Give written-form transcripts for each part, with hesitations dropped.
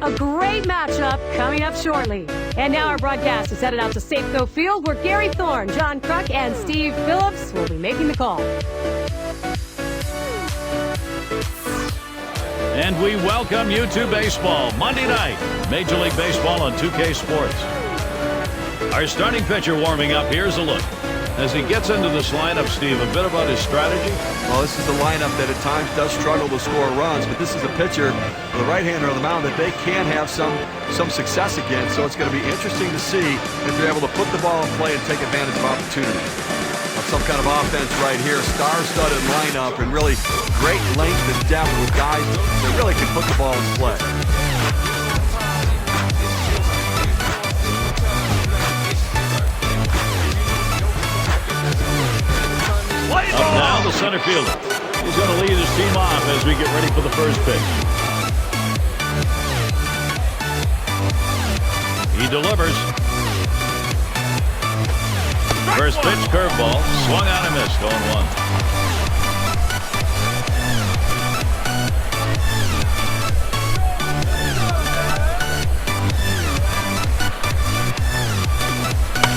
A great matchup coming up shortly. And now our broadcast is headed out to Safeco Field where Gary Thorne, John Kruk, and Steve Phillips will be making the call. And we welcome you to baseball. Monday night, Major League Baseball on 2K Sports. Our starting pitcher warming up. Here's a look. As he gets into this lineup, Steve, a bit about his strategy. Well, this is a lineup that at times does struggle to score runs, but this is a pitcher, the right-hander on the mound, that they can have some success against. So it's going to be interesting to see if they're able to put the ball in play and take advantage of opportunity. Some kind of offense right here, star-studded lineup, and really great length and depth with guys that really can put the ball in play. Up now, the center fielder. He's going to lead his team off as we get ready for the first pitch. He delivers. First pitch, curveball. Swung on and missed, 0-1.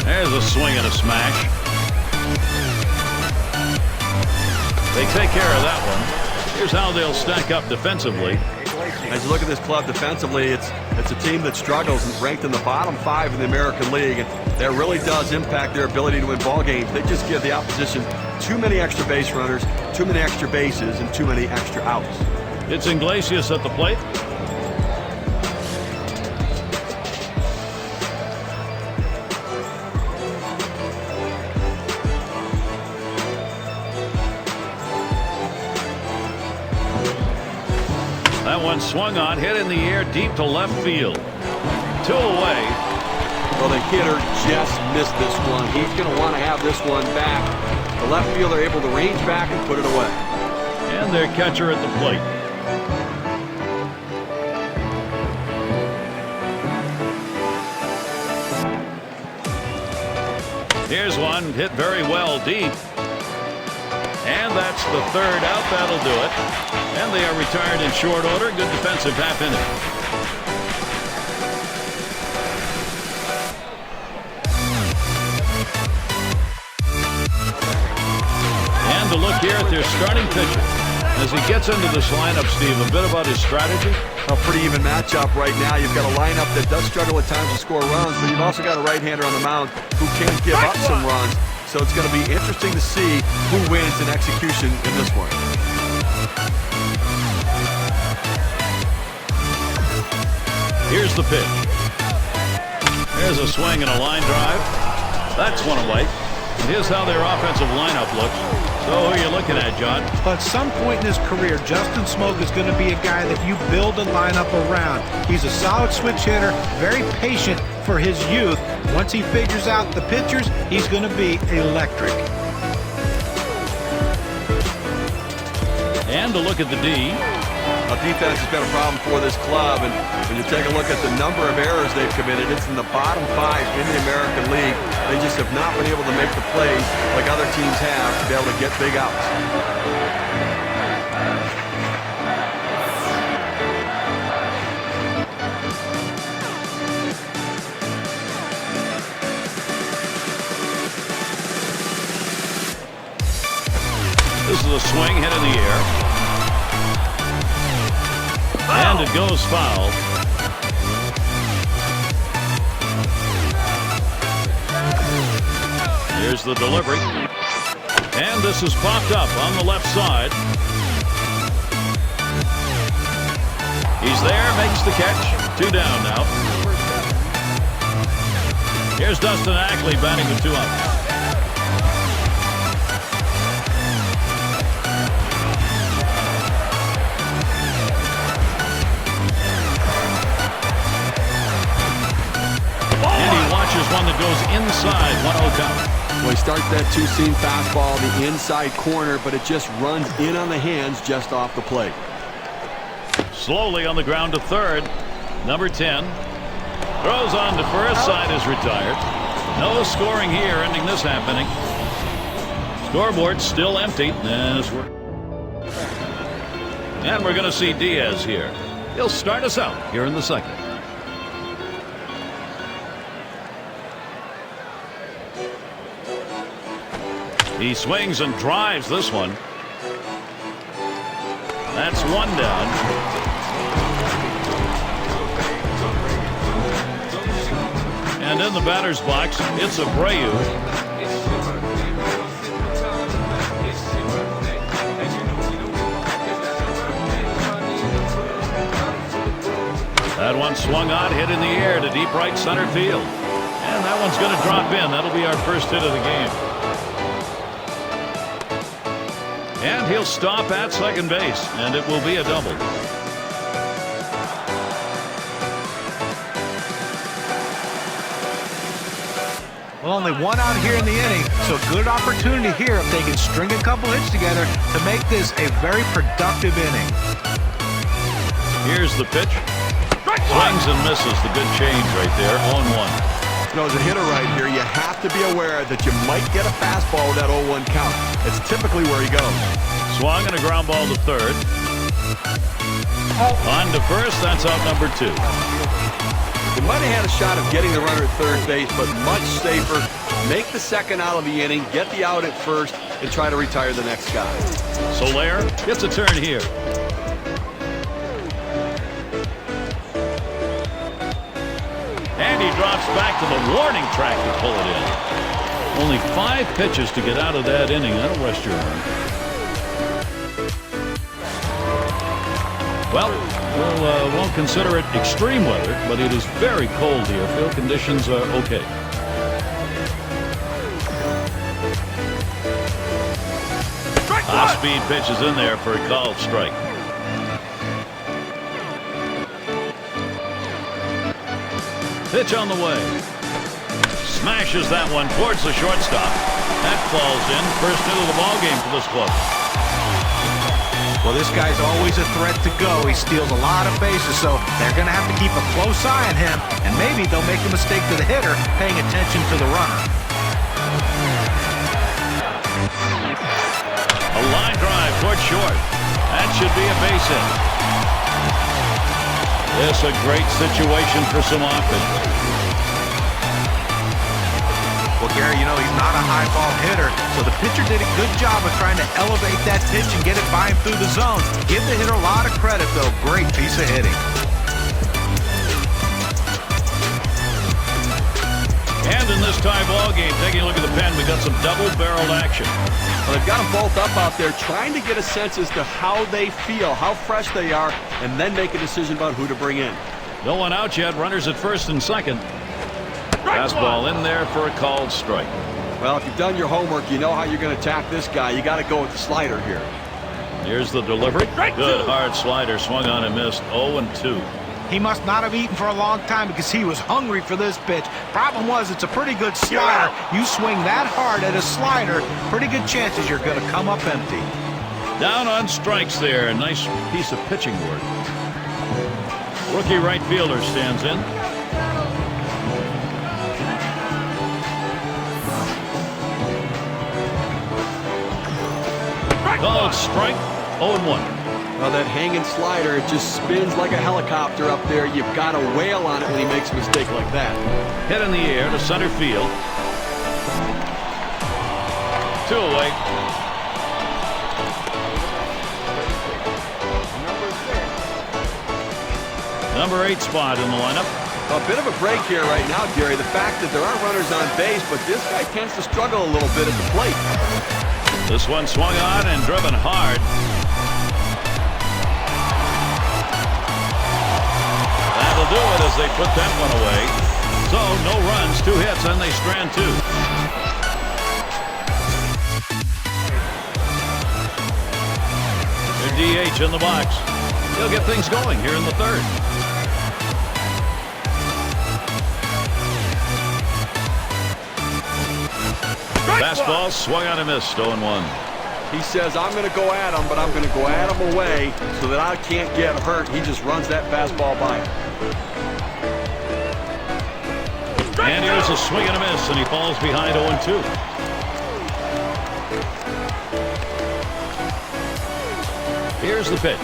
There's a swing and a smash. They take care of that one. Here's how they'll stack up defensively. As you look at this club defensively, it's a team that struggles and ranked in the bottom 5 in the American League, and that really does impact their ability to win ball games. They just give the opposition too many extra base runners, too many extra bases, and too many extra outs. It's Iglesias at the plate. That one swung on, hit in the air deep to left field. 2 away. Well, the hitter just missed this one. He's going to want to have this one back. The left fielder able to range back and put it away. And their catcher at the plate. Here's one hit very well deep. And that's the 3rd out. That'll do it. And they are retired in short order. Good defensive half inning. And to look here at their starting pitcher. As he gets into this lineup, Steve, a bit about his strategy. A pretty even matchup right now. You've got a lineup that does struggle at times to score runs, but you've also got a right-hander on the mound who can give up some runs. So it's going to be interesting to see who wins in execution in this one. Here's the pitch. There's a swing and a line drive. That's one away. And here's how their offensive lineup looks. So who are you looking at, John? At some point in his career, Justin Smoak is going to be a guy that you build a lineup around. He's a solid switch hitter, very patient for his youth. Once he figures out the pitchers, he's going to be electric. And to look at the D. Now, defense has been a problem for this club, and when you take a look at the number of errors they've committed, it's in the bottom 5 in the American League. They just have not been able to make the plays like other teams have to be able to get big outs. This is a swing hit in the air. And it goes foul. Here's the delivery. And this is popped up on the left side. He's there, makes the catch. 2 down now. Here's Dustin Ackley batting with 2 outs. And he watches one that goes inside. 1-0 count. Well, he starts that two-seam fastball, the inside corner, but it just runs in on the hands just off the plate. Slowly on the ground to third. Number 10. Throws on to first. Side is retired. No scoring here, ending this happening. Scoreboard still empty. And we're going to see Diaz here. He'll start us out here in the second. He swings and drives this one. That's one down. And in the batter's box, it's Abreu. That one swung on, hit in the air to deep right center field. And that one's going to drop in. That'll be our first hit of the game. And he'll stop at second base, and it will be a double. Well, only one out here in the inning, so good opportunity here if they can string a couple hits together to make this a very productive inning. Here's the pitch. Swings and misses. The good change right there. 0-1. You know, as a hitter right here, you have to be aware that you might get a fastball with that 0-1 count. It's typically where he goes. Swung and a ground ball to third. On to first. That's out number 2. They might have had a shot of getting the runner at third base, but much safer. Make the second out of the inning, get the out at first, and try to retire the next guy. Soler gets a turn here. And he drops back to the warning track to pull it in. Only 5 pitches to get out of that inning. That'll rest your arm. Well, we won't consider it extreme weather, but it is very cold here. Field conditions are okay. High-speed pitch is in there for a called strike. Pitch on the way. Smashes that one towards the shortstop. That falls in. First hit of the ball game for this club. Well, this guy's always a threat to go. He steals a lot of bases, so they're going to have to keep a close eye on him, and maybe they'll make a mistake to the hitter paying attention to the runner. A line drive towards short. That should be a base hit. This a great situation for some offense. Well, Gary, you know, he's not a high ball hitter, so the pitcher did a good job of trying to elevate that pitch and get it by him through the zone. Give the hitter a lot of credit, though. Great piece of hitting. And in this tie ball game, taking a look at the pen, we got some double-barreled action. Well, they've got them both up out there trying to get a sense as to how they feel, how fresh they are, and then make a decision about who to bring in. No one out yet. Runners at first and second. Fastball in there for a called strike. Well, if you've done your homework, you know how you're going to attack this guy. You got to go with the slider here. Here's the delivery. Good hard slider, swung on and missed. 0-2. He must not have eaten for a long time because he was hungry for this pitch. Problem was, it's a pretty good slider. You swing that hard at a slider, pretty good chances you're going to come up empty. Down on strikes there. Nice piece of pitching work. Rookie right fielder stands in. Called strike. 0-1. Well, that hanging slider, it just spins like a helicopter up there. You've got to wail on it when he makes a mistake like that. Hit in the air to center field. 2 away. Number 8 spot in the lineup. A bit of a break here right now, Gary. The fact that there are runners on base, but this guy tends to struggle a little bit at the plate. This one swung on and driven hard. That'll do it as they put that one away. So no runs, 2 hits, and they strand 2. Their DH in the box. He'll get things going here in the third. Fastball swung on and missed. 0-1. He says, I'm going to go at him, but I'm going to go at him away so that I can't get hurt. He just runs that fastball by him. And here's a swing and a miss, and he falls behind 0-2. Here's the pitch.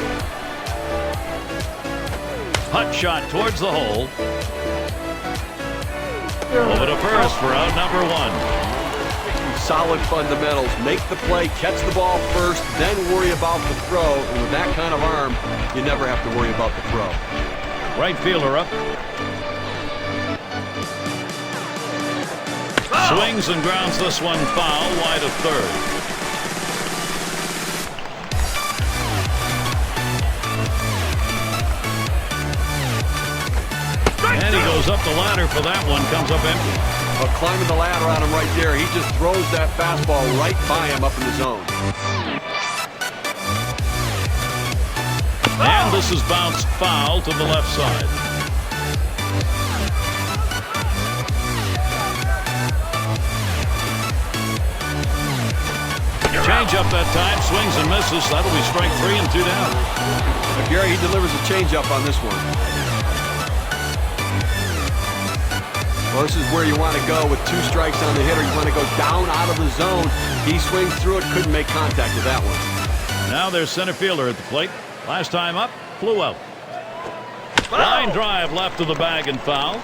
Hut shot towards the hole. Over to first for out number 1. Solid fundamentals. Make the play, catch the ball first, then worry about the throw. And with that kind of arm, you never have to worry about the throw. Right fielder up. Swings and grounds this one foul, wide of third. And he goes up the ladder for that one, comes up empty. Well, climbing the ladder on him right there, he just throws that fastball right by him up in the zone. And this is bounced foul to the left side. Change up that time, swings and misses. That'll be strike 3 and 2 down. But Gary, he delivers a changeup on this one. Well, this is where you want to go with 2 strikes on the hitter. You want to go down out of the zone. He swings through it, couldn't make contact with that one. Now there's center fielder at the plate. Last time up, flew out. Line drive left of the bag and foul.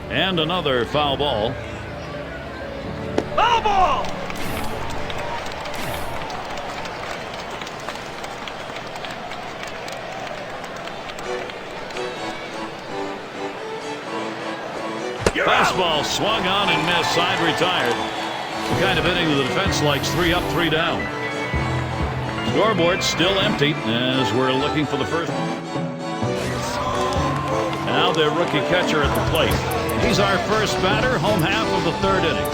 And another foul ball. Foul ball! Fastball swung on and missed. Side retired. The kind of hitting the defense likes. 3 up, 3 down. Scoreboard still empty as we're looking for the first. Now their rookie catcher at the plate. He's our first batter, home half of the 3rd inning.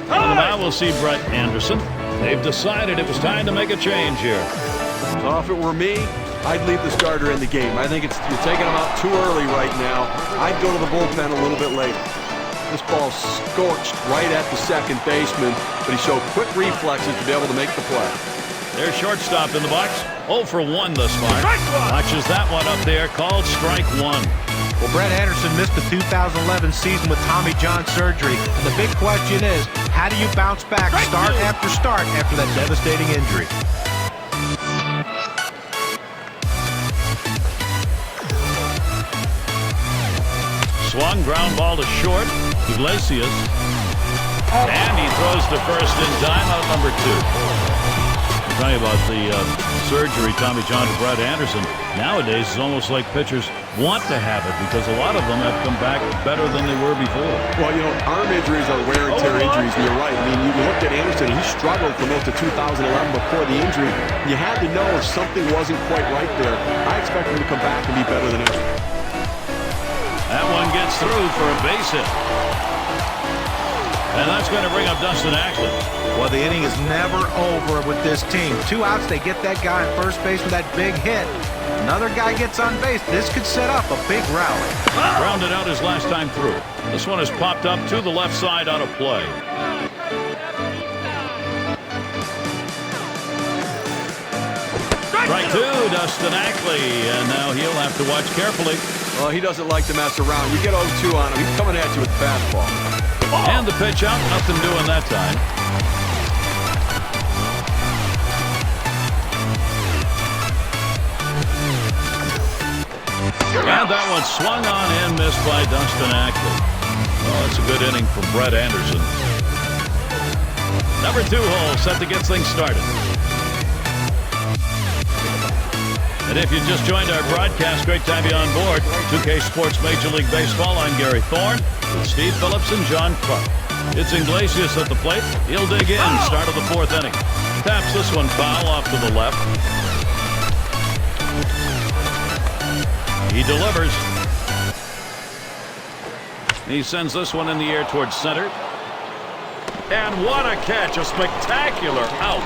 On the mound we'll see Brett Anderson. They've decided it was time to make a change here. So if it were me, I'd leave the starter in the game. I think you're taking him out too early right now. I'd go to the bullpen a little bit later. This ball scorched right at the second baseman, but he showed quick reflexes to be able to make the play. Their shortstop in the box. 0 for 1 thus far. Watches that one up there, called strike 1. Well, Brett Anderson missed the 2011 season with Tommy John surgery. And the big question is, how do you bounce back start after start after that devastating injury? Swung, ground ball to short. Iglesias. And he throws to first in time, out number 2. I'll tell you about the surgery, Tommy John to Brett Anderson. Nowadays, it's almost like pitchers want to have it because a lot of them have come back better than they were before. Well, you know, arm injuries are wear and tear injuries, and you're right. I mean, you looked at Anderson, he struggled for most of 2011 before the injury. You had to know if something wasn't quite right there. I expect him to come back and be better than ever. That one gets through for a base hit. And that's going to bring up Dustin Ackley. Well, the inning is never over with this team. 2 outs, they get that guy at first base with that big hit. Another guy gets on base. This could set up a big rally. Grounded out his last time through. This one has popped up to the left side out of play. Strike 2, Dustin Ackley. And now he'll have to watch carefully. Well, he doesn't like to mess around. You get 0-2 on him, he's coming at you with the fastball. And the pitch out, nothing doing that time. And that one swung on and missed by Dustin Ackley. Oh, it's a good inning from Brett Anderson. Number 2 hole set to get things started. And if you just joined our broadcast, great to have you on board. 2K Sports Major League Baseball, I'm Gary Thorne with Steve Phillips and John Kruk. It's Iglesias at the plate. He'll dig in, start of the 4th inning. Taps this one foul off to the left. He delivers. He sends this one in the air towards center. And what a catch, a spectacular out.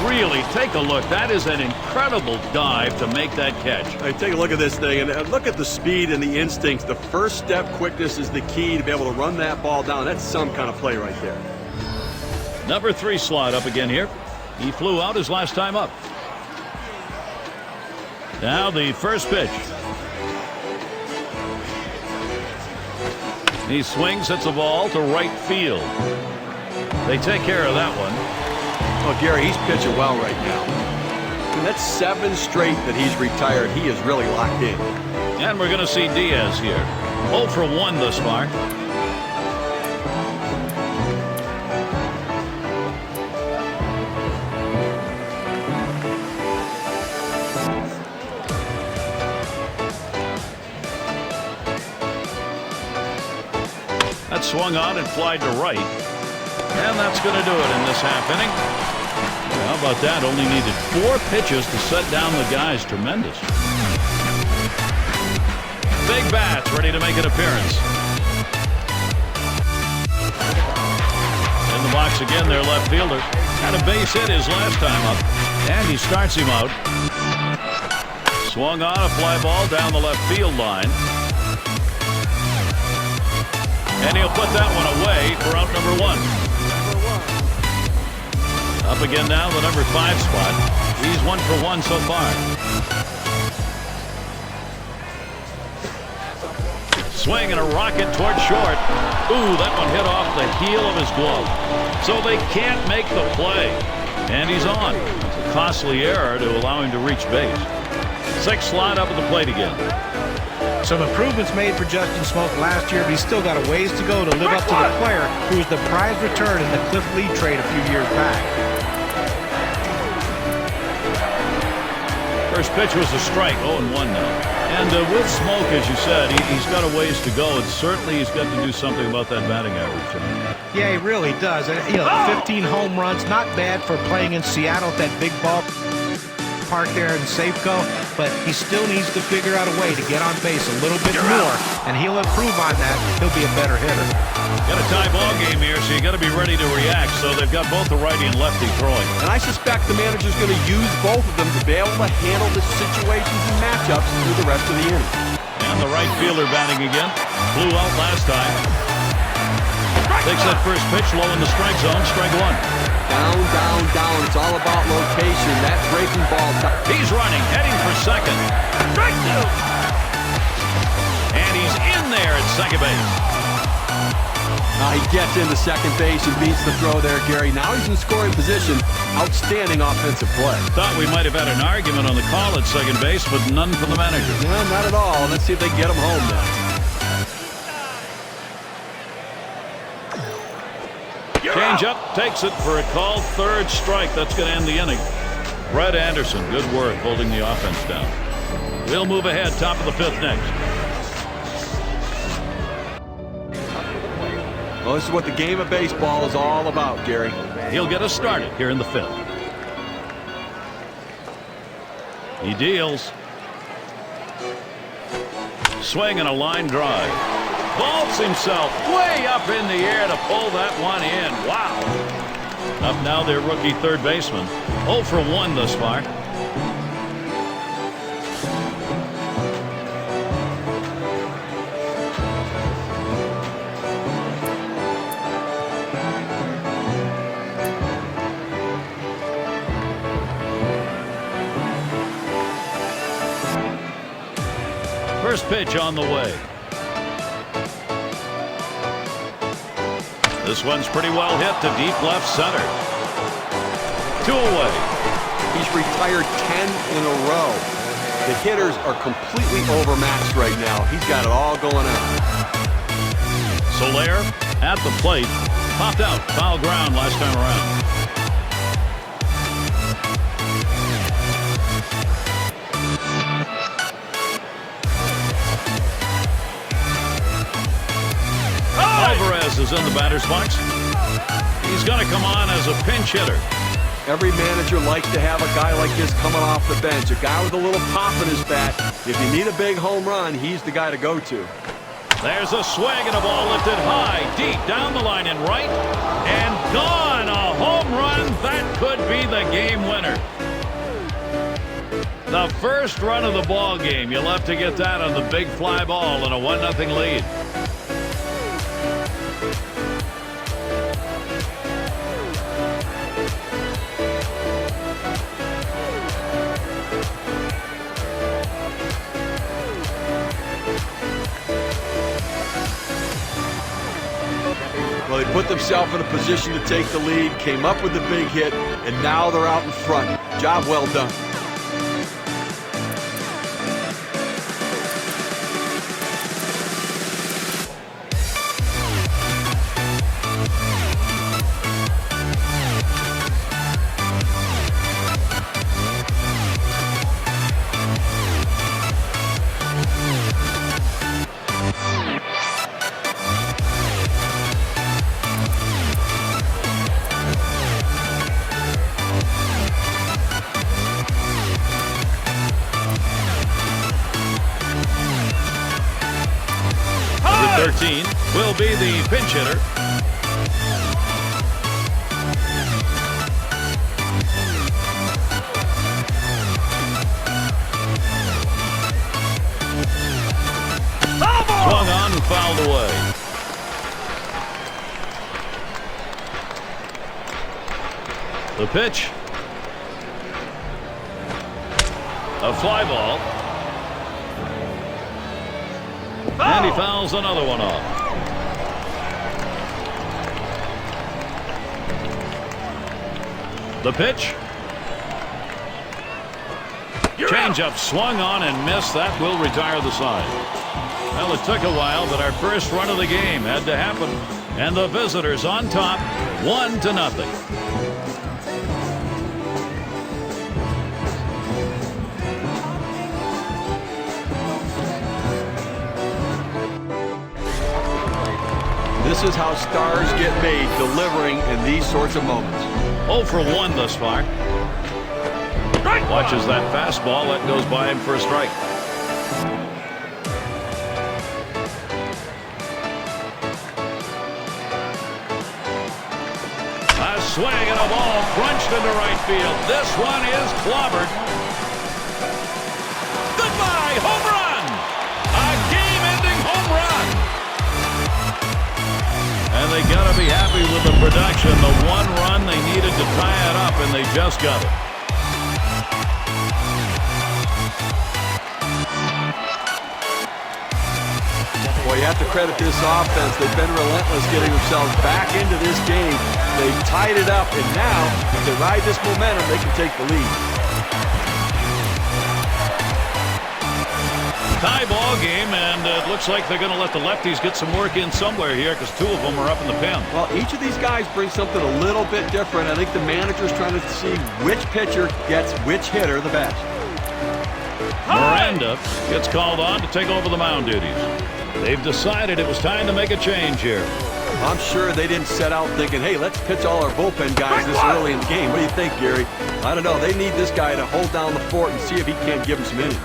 really, take a look. That is an incredible dive to make that catch. Hey, take a look at this thing, and look at the speed and the instincts. The first step quickness is the key to be able to run that ball down. That's some kind of play right there. Number 3 slot up again here. He flew out his last time up. Now the first pitch. He swings, hits a ball to right field. They take care of that one. Oh, Gary, he's pitching well right now. And that's 7 straight that he's retired. He is really locked in. And we're going to see Diaz here. 0 for 1 thus far. That swung on and flied to right. And that's going to do it in this half inning. How about that? Only needed 4 pitches to set down the guys. Tremendous. Big bats ready to make an appearance. In the box again, their left fielder. Had a base hit his last time up. And he starts him out. Swung on a fly ball down the left field line. And he'll put that one away for out number 1. Up again now, the number 5 spot. He's 1 for 1 so far. Swing and a rocket toward short. Ooh, that one hit off the heel of his glove. So they can't make the play. And he's on. It's a costly error to allow him to reach base. 6 slot up at the plate again. Some improvements made for Justin Smoke last year, but he's still got a ways to go to live up to the player who was the prize return in the Cliff Lee trade a few years back. First pitch was a strike, 0-1 now. And with Smoke, as you said, he's got a ways to go, and certainly he's got to do something about that batting average. Yeah, he really does. And, 15 home runs, not bad for playing in Seattle at that big ball park there in Safeco, but he still needs to figure out a way to get on base a little bit more, and he'll improve on that. He'll be a better hitter. Got a tie ball game here, so you got to be ready to react. So they've got both the righty and lefty throwing. And I suspect the manager's going to use both of them to be able to handle the situations and matchups through the rest of the inning. And the right fielder batting again. Blew out last time. Takes that first pitch low in the strike zone. Strike 1. Down, down, down. It's all about location. That breaking ball. He's running, heading for second. Strike 2. And he's in there at second base. He gets into second base and beats the throw there, Gary. Now he's in scoring position. Outstanding offensive play. Thought we might have had an argument on the call at second base, but none from the manager. No, not at all. Let's see if they can get him home now. Change up, takes it for a called 3rd strike. That's going to end the inning. Brett Anderson, good work holding the offense down. We'll move ahead, top of the 5th next. Well, this is what the game of baseball is all about, Gary. He'll get us started here in the 5th. He deals. Swing and a line drive. Vaults himself way up in the air to pull that one in. Wow. Up now their rookie 3rd baseman. 0 for 1 thus far. First pitch on the way. This one's pretty well hit to deep left center. 2 away. He's retired 10 in a row. The hitters are completely overmatched right now. He's got it all going on. Soler at the plate. Popped out. Foul ground last time around. Alvarez is in the batter's box. He's going to come on as a pinch hitter. Every manager likes to have a guy like this coming off the bench, a guy with a little pop in his bat. If you need a big home run, he's the guy to go to. There's a swing and a ball lifted high, deep down the line and right, and gone. A home run that could be the game winner. The first run of the ball game. You'll have to get that on the big fly ball in a 1-0 lead. Well, they put themselves in a position to take the lead, came up with the big hit, and now they're out in front. Job well done. Number 13 will be the pinch hitter. Swung on and fouled away. The pitch. A fly ball. And he fouls another one off. The pitch. Changeup swung on and missed. That will retire the side. Well, it took a while, but our first run of the game had to happen. And the visitors on top, 1-0. This is how stars get made, delivering in these sorts of moments. 0 for 1 thus far. Watches that fastball. That goes by him for a strike. A swing and a ball crunched into right field. This one is clobbered. Goodbye, home run! A game-ending home run! And they got to be happy with the production. The one run they needed to tie it up, and they just got it. Boy, you have to credit this offense. They've been relentless getting themselves back into this game. They've tied it up, and now, if they ride this momentum, they can take the lead. Tie ball game, and it looks like they're going to let the lefties get some work in somewhere here because 2 of them are up in the pen. Well, each of these guys brings something a little bit different. I think the manager's trying to see which pitcher gets which hitter the best. Miranda gets called on to take over the mound duties. They've decided it was time to make a change here. I'm sure they didn't set out thinking, hey, let's pitch all our bullpen guys this early in the game. What do you think, Gary? I don't know. They need this guy to hold down the fort and see if he can't give them some innings.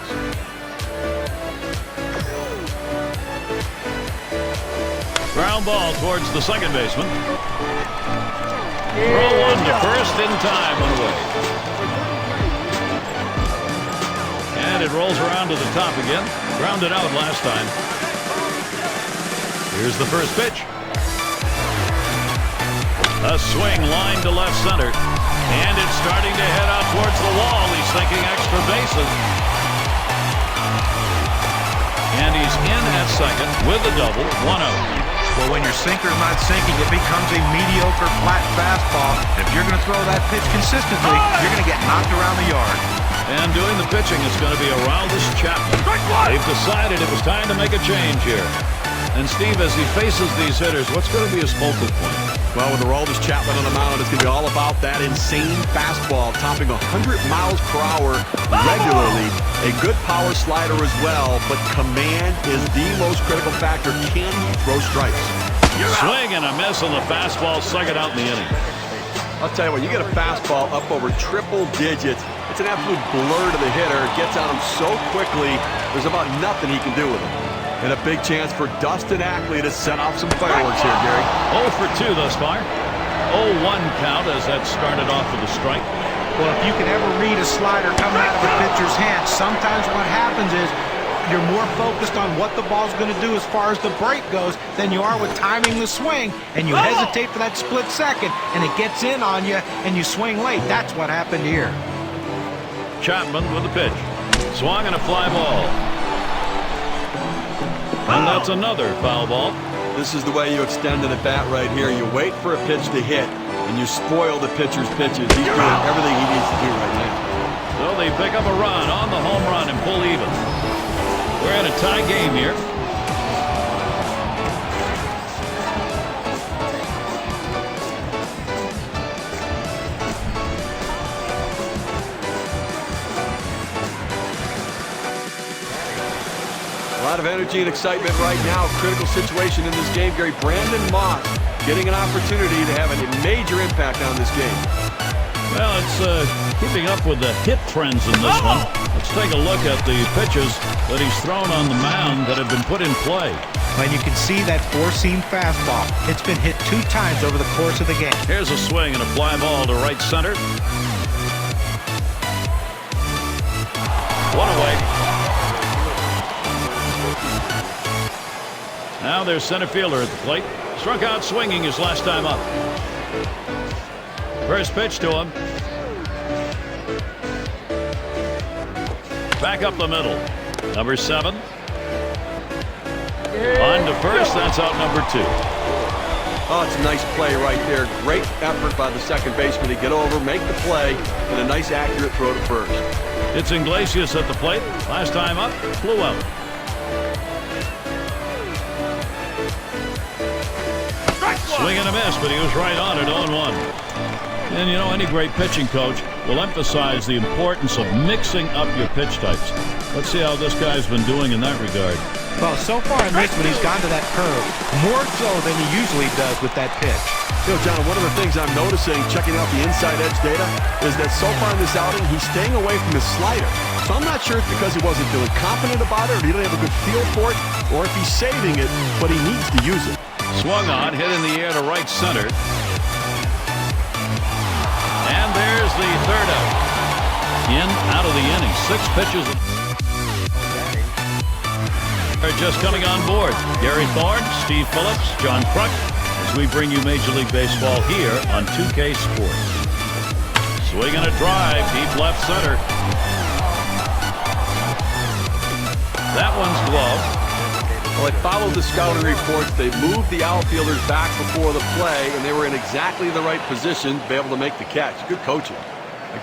Ground ball towards the second baseman. Throw one to first in time and away. And it rolls around to the top again. Grounded out last time. Here's the first pitch. A swing line to left center. And it's starting to head out towards the wall. He's thinking extra bases. And he's in at second with a double, 1-0. Well, when your sinker's not sinking, it becomes a mediocre flat fastball. If you're going to throw that pitch consistently, you're going to get knocked around the yard. And doing the pitching is going to be Aroldis Chapman. They've decided it was time to make a change here. And Steve, as he faces these hitters, what's going to be his focal point? Well, with Aroldis Chapman on the mound, it's going to be all about that insane fastball, topping 100 miles per hour regularly. A good power slider as well, but command is the most critical factor. Can he throw strikes? Swing and a miss on the fastball, second out in the inning. I'll tell you what, you get a fastball up over triple digits. It's an absolute blur to the hitter. It gets on him so quickly, there's about nothing he can do with it. And a big chance for Dustin Ackley to set off some fireworks here, Gary. 0 for 2 thus far. 0-1 count as that started off with a strike. Well, if you can ever read a slider coming out of a pitcher's hand, sometimes what happens is you're more focused on what the ball's going to do as far as the break goes than you are with timing the swing, and you hesitate for that split second, and it gets in on you, and you swing late. That's what happened here. Chapman with the pitch. Swung and a fly ball. And that's another foul ball. This is the way you extend an at-bat right here. You wait for a pitch to hit, and you spoil the pitcher's pitches. He's doing everything he needs to do right now. So they pick up a run on the home run and pull even. We're in a tie game here. A lot of energy and excitement right now. Critical situation in this game. Gary, Brandon Moss getting an opportunity to have a major impact on this game. Well, it's keeping up with the hit trends in this one. Let's take a look at the pitches that he's thrown on the mound that have been put in play. And you can see that four-seam fastball. It's been hit 2 times over the course of the game. Here's a swing and a fly ball to right center. One away. Now there's center fielder at the plate. Struck out swinging his last time up. First pitch to him. Back up the middle. Number 7. On to first. That's out number 2. Oh, it's a nice play right there. Great effort by the second baseman to get over, make the play, and a nice accurate throw to first. It's Iglesias at the plate. Last time up, flew out. Swing and a miss, but he was right on it, 0-1. And you know, any great pitching coach will emphasize the importance of mixing up your pitch types. Let's see how this guy's been doing in that regard. Well, so far in this one, he's gone to that curve more so than he usually does with that pitch. You know, John, one of the things I'm noticing, checking out the inside edge data, is that so far in this outing, he's staying away from his slider. So I'm not sure it's because he wasn't feeling confident about it, or he didn't have a good feel for it, or if he's saving it, but he needs to use it. Swung on, hit in the air to right center. And there's the third out. In, out of the inning. 6 pitches. They're just coming on board. Gary Thorne, Steve Phillips, John Kruk, as we bring you Major League Baseball here on 2K Sports. Swing and a drive, deep left center. That one's gloved. Well, they followed the scouting reports. They moved the outfielders back before the play, and they were in exactly the right position to be able to make the catch. Good coaching.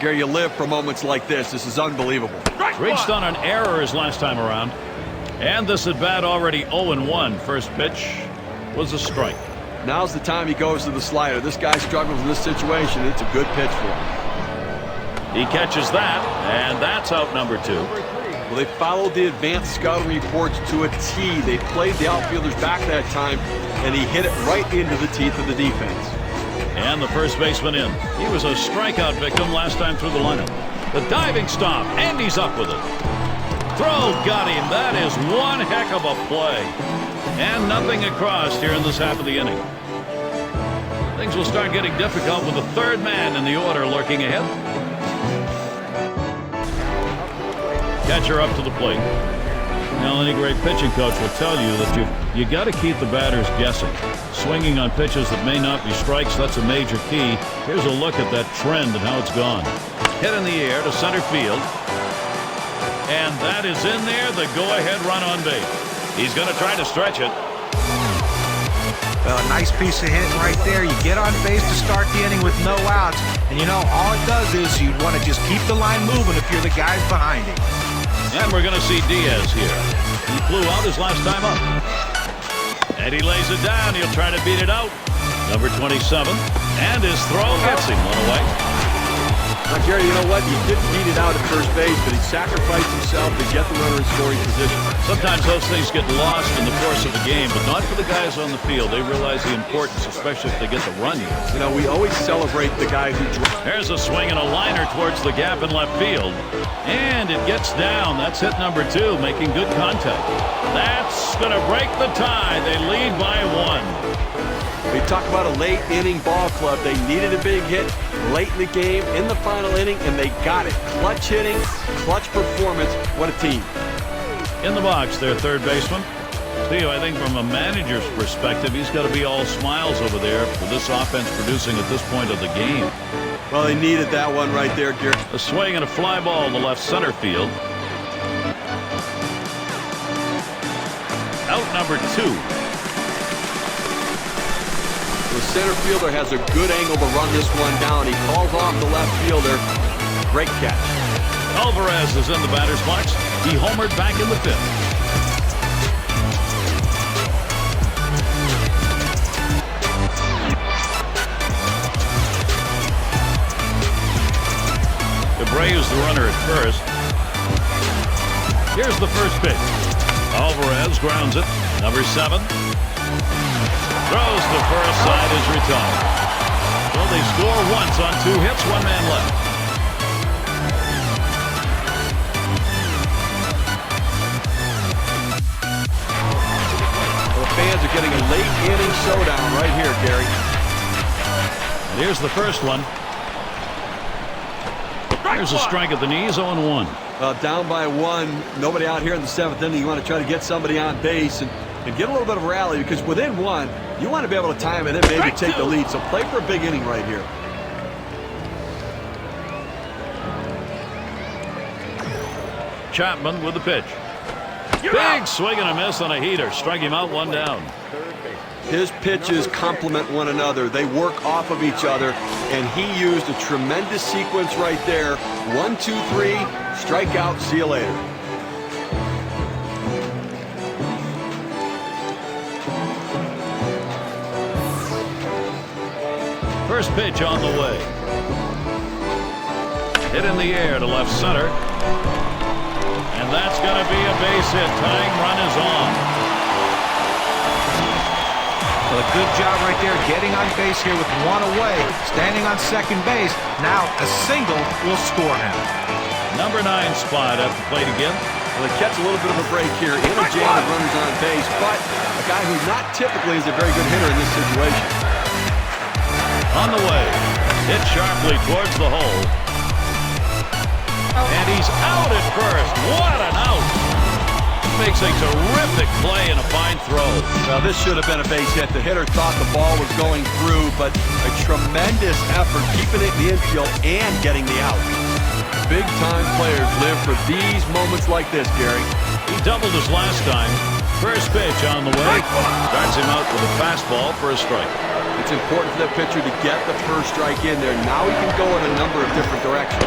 Gary, you live for moments like this. This is unbelievable. Reached on an error his last time around. And this at bat already 0-1. First pitch was a strike. Now's the time he goes to the slider. This guy struggles in this situation. It's a good pitch for him. He catches that, and that's out number 2. Well, they followed the advanced scouting reports to a T. They played the outfielders back that time, and he hit it right into the teeth of the defense. And the first baseman in. He was a strikeout victim last time through the lineup. The diving stop, and he's up with it. Throw got him. That is one heck of a play. And nothing across here in this half of the inning. Things will start getting difficult with the third man in the order lurking ahead. Catcher up to the plate. Now, any great pitching coach will tell you that you got to keep the batters guessing. Swinging on pitches that may not be strikes, that's a major key. Here's a look at that trend and how it's gone. Hit in the air to center field. And that is in there, the go-ahead run on base. He's going to try to stretch it. Well, a nice piece of hitting right there. You get on base to start the inning with no outs. And you know, all it does is you'd want to just keep the line moving if you're the guys behind him. And we're going to see Diaz here. He flew out his last time up. And he lays it down. He'll try to beat it out. Number 27. And his throw gets him one away. Now, Gary, you know what? He didn't beat it out at first base, but he sacrificed himself to get the runner in scoring position. Sometimes those things get lost in the course of the game, but not for the guys on the field. They realize the importance, especially if they get the run here. You know, we always celebrate the guy who... There's a swing and a liner towards the gap in left field. And it gets down. That's hit number 2, making good contact. That's going to break the tie. They lead by 1. We talk about a late inning ball club. They needed a big hit late in the game, in the final inning, and they got it. Clutch hitting, clutch performance. What a team. In the box, their third baseman. Steve, I think from a manager's perspective, he's got to be all smiles over there for this offense producing at this point of the game. Well, they needed that one right there, Gary. A swing and a fly ball in the left center field. Out number 2. The center fielder has a good angle to run this one down. He calls off the left fielder. Great catch. Alvarez is in the batter's box. He homered back in the 5th. Abreu's the runner at first. Here's the first pitch. Alvarez grounds it. Number 7. Throws to first, side is retired. Well, they score once on 2 hits, 1 man left. The fans are getting a late inning showdown right here, Gary. And here's the first one. There's a strike at the knees, 0-1. Well, down by 1, nobody out here in the 7th inning. You want to try to get somebody on base and get a little bit of a rally, because within 1, you want to be able to time it and maybe take the lead. So play for a big inning right here. Chapman with the pitch. Big swing and a miss on a heater. Strike him out, 1 down. His pitches complement one another. They work off of each other, and he used a tremendous sequence right there. 1, 2, 3, strike out, see you later. First pitch on the way. Hit in the air to left center. And that's going to be a base hit. Tying run is on. Well, a good job right there getting on base here with 1 away. Standing on second base. Now a single will score him. Number 9 spot at the plate again. Well, they catch a little bit of a break here in a jam of runners on base, but a guy who not typically is a very good hitter in this situation. On the way. Hit sharply towards the hole. And he's out at first. What an out. Makes a terrific play and a fine throw. Well, this should have been a base hit. The hitter thought the ball was going through, but a tremendous effort keeping it in the infield and getting the out. Big-time players live for these moments like this, Gary. He doubled his last time. First pitch on the way. Starts him out with a fastball for a strike. It's important for that pitcher to get the first strike in there. Now he can go in a number of different directions.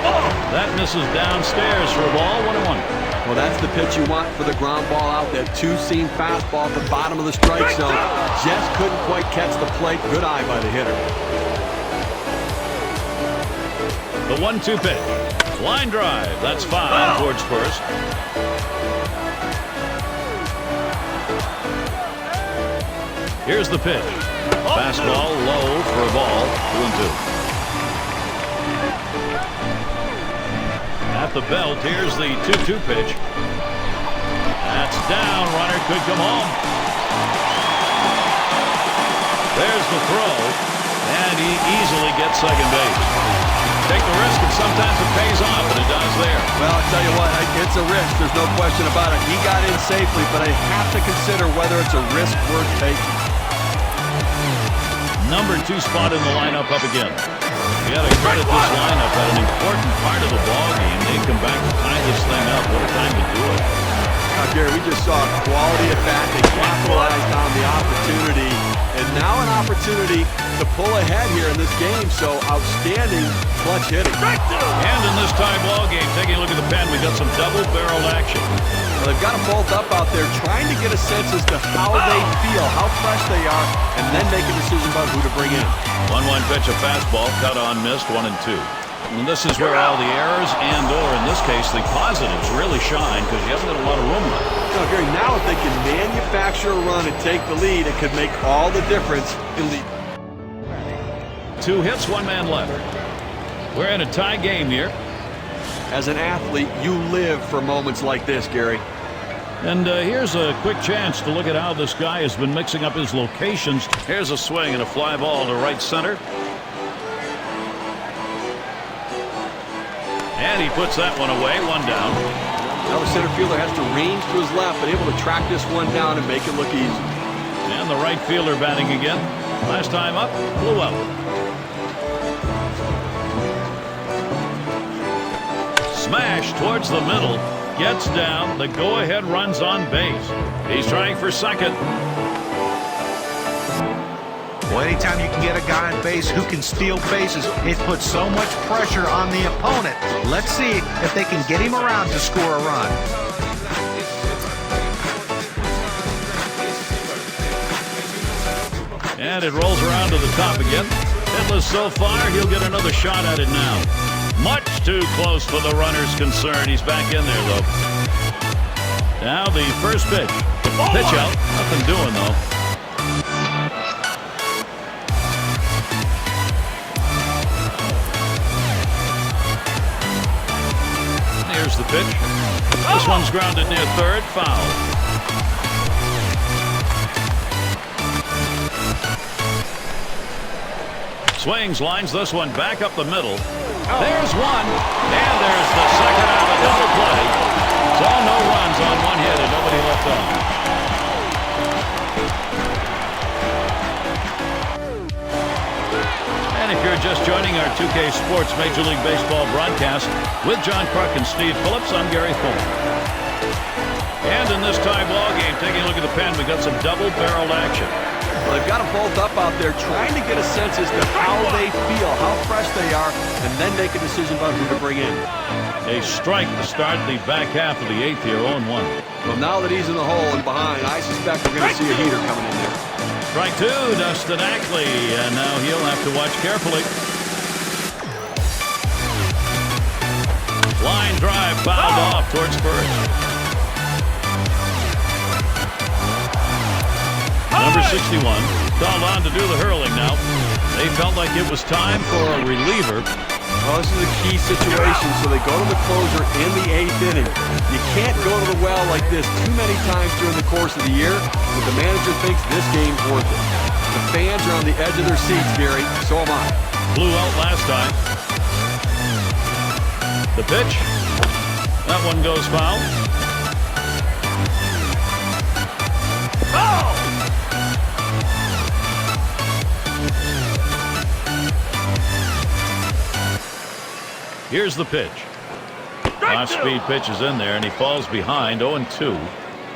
That misses downstairs for a ball, 1-1. Well, that's the pitch you want for the ground ball out. That 2-seam fastball at the bottom of the strike zone. Just couldn't quite catch the plate. Good eye by the hitter. The 1-2 pitch. Line drive. That's 5 towards first. Here's the pitch. Fastball low for a ball, 2-2. At the belt, here's the 2-2 pitch. That's down. Runner could come home. There's the throw, and he easily gets second base. Take the risk, and sometimes it pays off, and it does there. Well, I'll tell you what, it's a risk. There's no question about it. He got in safely, but I have to consider whether it's a risk worth taking. Number 2 spot in the lineup up again. We got to credit this lineup at an important part of the ball game. They come back to tie this thing up. What a time to do it. Now, Gary, we just saw a quality at bat. They capitalized on the opportunity, and now an opportunity to pull ahead here in this game. So outstanding clutch hitting. And in this tie ball game, taking a look at the pen, we got some double barrel action. Well, they've got them both up out there, trying to get a sense as to how they feel, how fresh they are, and then make a decision about who to bring in. 1-1 pitch, a fastball, cut on, missed, 1-2. And this is where all the errors and/or, in this case, the positives really shine, because you haven't got a lot of room left. Now, Gary, now if they can manufacture a run and take the lead, it could make all the difference in the... 2 hits, 1 man left. We're in a tie game here. As an athlete, you live for moments like this, Gary. And here's a quick chance to look at how this guy has been mixing up his locations. Here's a swing and a fly ball to right center. And he puts that one away, one down. Now the center fielder has to range to his left, but able to track this one down and make it look easy. And the right fielder batting again. Last time up, blew out. Smash towards the middle. Gets down. The go-ahead runs on base. He's trying for second. Well, anytime you can get a guy on base who can steal bases, it puts so much pressure on the opponent. Let's see if they can get him around to score a run. And it rolls around to the top again. Hitless so far, he'll get another shot at it now. Much too close for the runner's concern. He's back in there, though. Now the first pitch. Pitch out. Nothing doing, though. Here's the pitch. This one's grounded near third. Foul. Swings, lines this one back up the middle. There's one. And there's the second out of double play. So no runs on one hit and nobody left on. And if you're just joining our 2K Sports Major League Baseball broadcast with John Kruk and Steve Phillips, I'm Gary Thorne. And in this tie ball game, taking a look at the pen, we've got some double-barreled action. Well, they've got them both up out there trying to get a sense as to how they feel, how fresh they are, and then make a decision about who to bring in. A strike to start the back half of the eighth here, 0-1. Well, now that he's in the hole and behind, I suspect we're going to see a heater coming in there. Strike two, Dustin Ackley, and now he'll have to watch carefully. Line drive fouled off towards first. Number 61 called on to do the hurling now. They felt like it was time for a reliever. Well, this is a key situation, so they go to the closer in the eighth inning. You can't go to the well like this too many times during the course of the year, but the manager thinks this game's worth it. The fans are on the edge of their seats, Gary. So am I. Blew out last time. The pitch. That one goes foul. Oh! Here's the pitch. Off-speed pitch is in there, and he falls behind 0-2.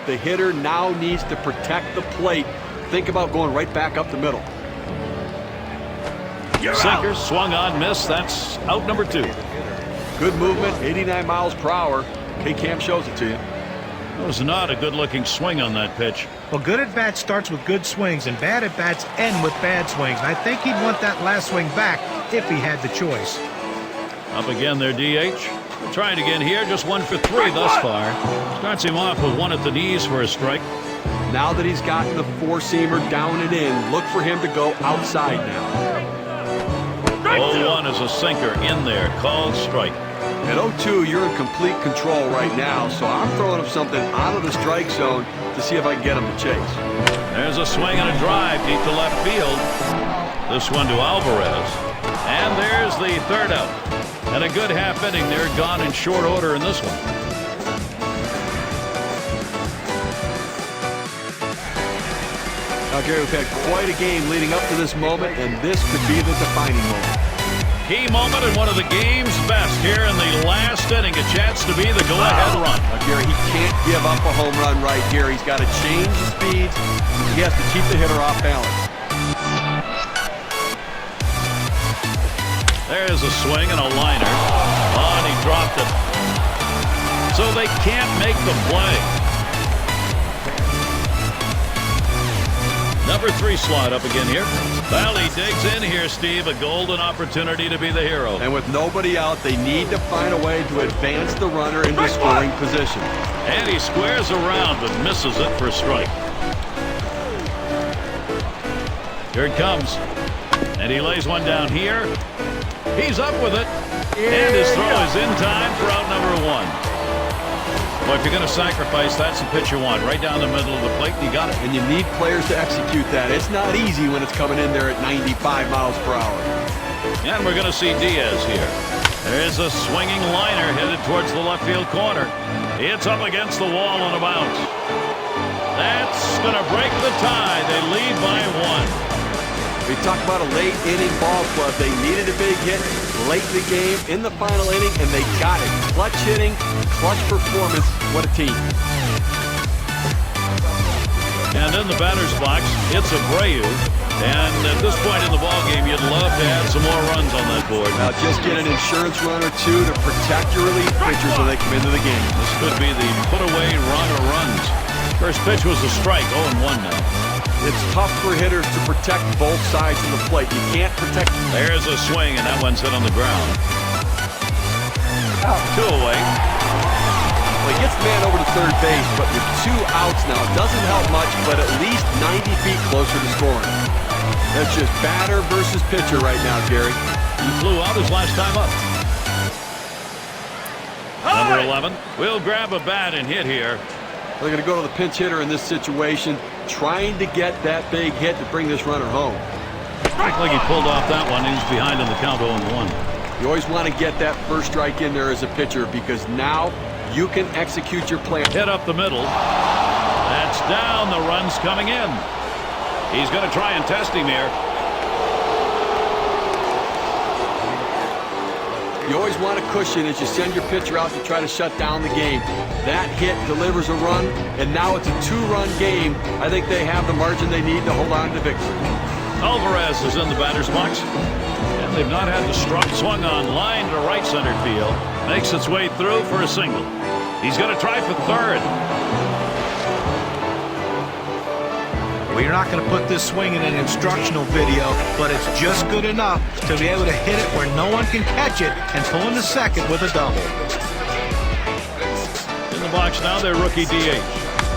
The hitter now needs to protect the plate. Think about going right back up the middle. Sinker, swung on, missed. That's out number 2. Good movement, 89 miles per hour. K-Cam shows it to you. That was not a good-looking swing on that pitch. Well, good at-bat starts with good swings, and bad at-bats end with bad swings. And I think he'd want that last swing back if he had the choice. Up again their DH. Trying again here, just 1 for 3 thus far. Starts him off with one at the knees for a strike. Now that he's gotten the four-seamer down and in, look for him to go outside now. 0-1 is a sinker in there, called strike. At 0-2, you're in complete control right now, so I'm throwing up something out of the strike zone to see if I can get him to chase. There's a swing and a drive deep to left field. This one to Alvarez. And there's the third out. And a good half inning there, gone in short order in this one. Now, Gary, we've had quite a game leading up to this moment, and this could be the defining moment. Key moment and one of the game's best here in the last inning. A chance to be the go-ahead run. Now, Gary, he can't give up a home run right here. He's got to change the speeds. He has to keep the hitter off balance. There's a swing and a liner. Oh, and he dropped it. So they can't make the play. Number 3 slot up again here. Valley digs in here, Steve. A golden opportunity to be the hero. And with nobody out, they need to find a way to advance the runner into scoring position. And he squares around but misses it for a strike. Here it comes. And he lays one down here. He's up with it. And his throw is in time for out number 1. Well, if you're going to sacrifice, that's the pitch you want. Right down the middle of the plate, you got it. And you need players to execute that. It's not easy when it's coming in there at 95 miles per hour. And we're going to see Diaz here. There's a swinging liner headed towards the left field corner. It's up against the wall on a bounce. That's going to break the tie. They lead by 1. We talk about a late inning ball club. They needed a big hit late in the game, in the final inning, and they got it. Clutch hitting, clutch performance. What a team. And in the batter's box, it's Abreu. And at this point in the ballgame, you'd love to add some more runs on that board. Now just get an insurance run or two to protect your relief pitchers when they come into the game. This could be the put-away run or runs. First pitch was a strike, 0-1 now. It's tough for hitters to protect both sides of the plate. You can't protect. There's a swing, and that one's hit on the ground. 2 away. Well, he gets the man over to third base, but with 2 outs now, it doesn't help much, but at least 90 feet closer to scoring. That's just batter versus pitcher right now, Gary. He flew out his last time up. Number 11 will grab a bat and hit here. They're going to go to the pinch hitter in this situation, trying to get that big hit to bring this runner home. Looked like he pulled off that one. He's behind in the count 0-1. You always want to get that first strike in there as a pitcher because now you can execute your plan. Hit up the middle. That's down. The run's coming in. He's going to try and test him here. You always want a cushion as you send your pitcher out to try to shut down the game. That hit delivers a run, and now it's a 2-run game. I think they have the margin they need to hold on to victory. Alvarez is in the batter's box. And they've not had the strong swung on line to right center field. Makes its way through for a single. He's going to try for third. Well, you're not going to put this swing in an instructional video, but it's just good enough to be able to hit it where no one can catch it and pull into second with a double. In the box now, their rookie DH.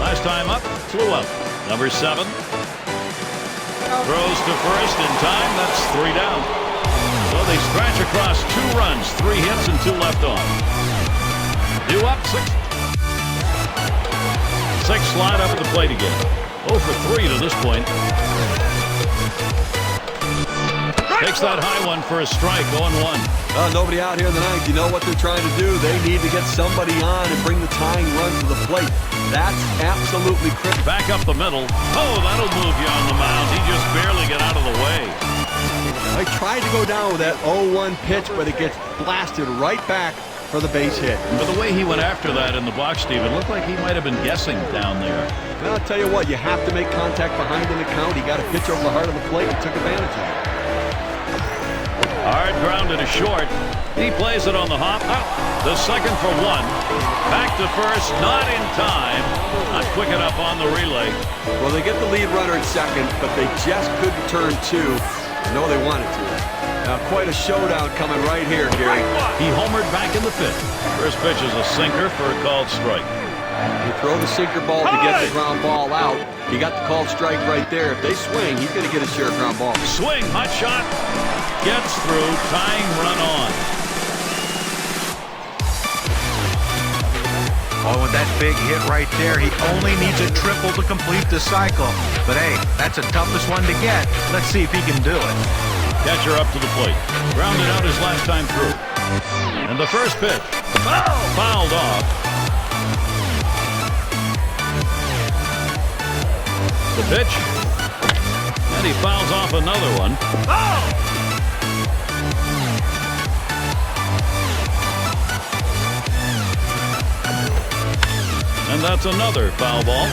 Last time up, flew out. Number 7. Throws to first in time. That's 3 down. So they scratch across 2 runs, 3 hits, and 2 left on. Due up 6. 6 slide up at the plate again. 0 for 3 to this point. Takes that high one for a strike, 0-1. Nobody out here in the ninth. You know what they're trying to do. They need to get somebody on and bring the tying run to the plate. That's absolutely critical. Back up the middle. Oh, that'll move you on the mound. He just barely got out of the way. I tried to go down with that 0-1 pitch, but it gets blasted right back for the base hit. But the way he went after that in the box, Steve, it looked like he might have been guessing down there. Well, I'll tell you what, you have to make contact behind in the count. He got a pitch over the heart of the plate and took advantage of it. Hard grounded to short. He plays it on the hop. The second for 1. Back to first, not in time. Not quick enough on the relay. Well, they get the lead runner at second, but they just couldn't turn 2. I know they wanted to. Now, quite a showdown coming right here, Gary. He homered back in the 5th. First pitch is a sinker for a called strike. You throw the sinker ball to get the ground ball out. You got the called strike right there. If they swing, he's going to get a share of ground ball. Swing, hot shot. Gets through, tying run on. Oh, with that big hit right there, he only needs a triple to complete the cycle. But hey, that's the toughest one to get. Let's see if he can do it. Catcher up to the plate. Grounded out his last time through. And the first pitch. Fouled off. The pitch. And he fouls off another one. And that's another foul ball.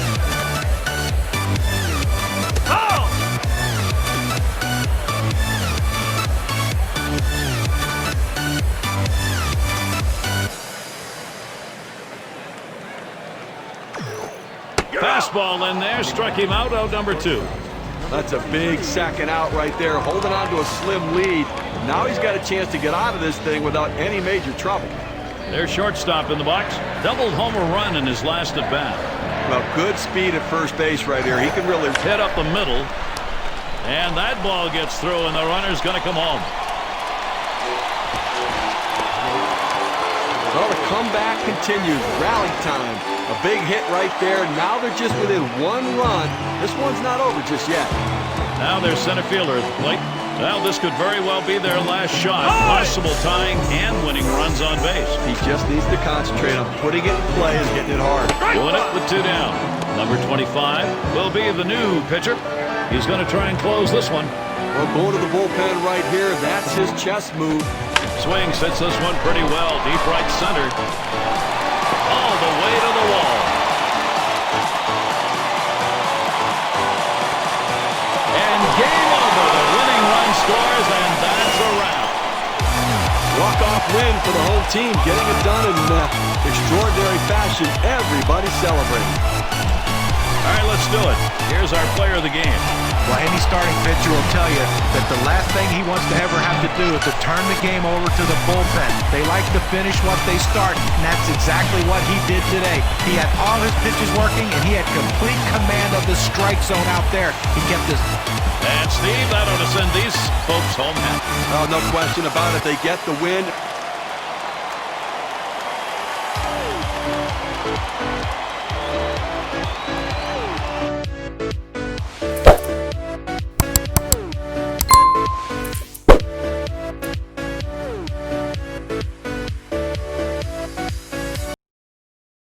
Fastball in there, struck him out number 2. That's a big second out right there, holding on to a slim lead. Now he's got a chance to get out of this thing without any major trouble. Their shortstop in the box. Double homer run in his last at bat. Well, good speed at first base right here. He can really hit up the middle. And that ball gets through, and the runner's going to come home. Well, the comeback continues. Rally time. A big hit right there. Now they're just within 1 run. This one's not over just yet. Now their center fielder at the plate. Well, this could very well be their last shot. Possible tying and winning runs on base. He just needs to concentrate on putting it in play and getting it hard. Doing it with 2 down. Number 25 will be the new pitcher. He's going to try and close this one. Well, going to the bullpen right here. That's his chess move. Swings, hits this one pretty well. Deep right center. All the way to the wall. And game over. The winning run scores, and that's a wrap. Walk-off win for the home team. Getting it done in extraordinary fashion. Everybody celebrating. All right, let's do it. Here's our player of the game. Well, any starting pitcher will tell you that the last thing he wants to ever have to do is to turn the game over to the bullpen. They like to finish what they start, and that's exactly what he did today. He had all his pitches working, and he had complete command of the strike zone out there. He kept his... And Steve, that ought to send these folks home happy. Oh, no question about it. They get the win.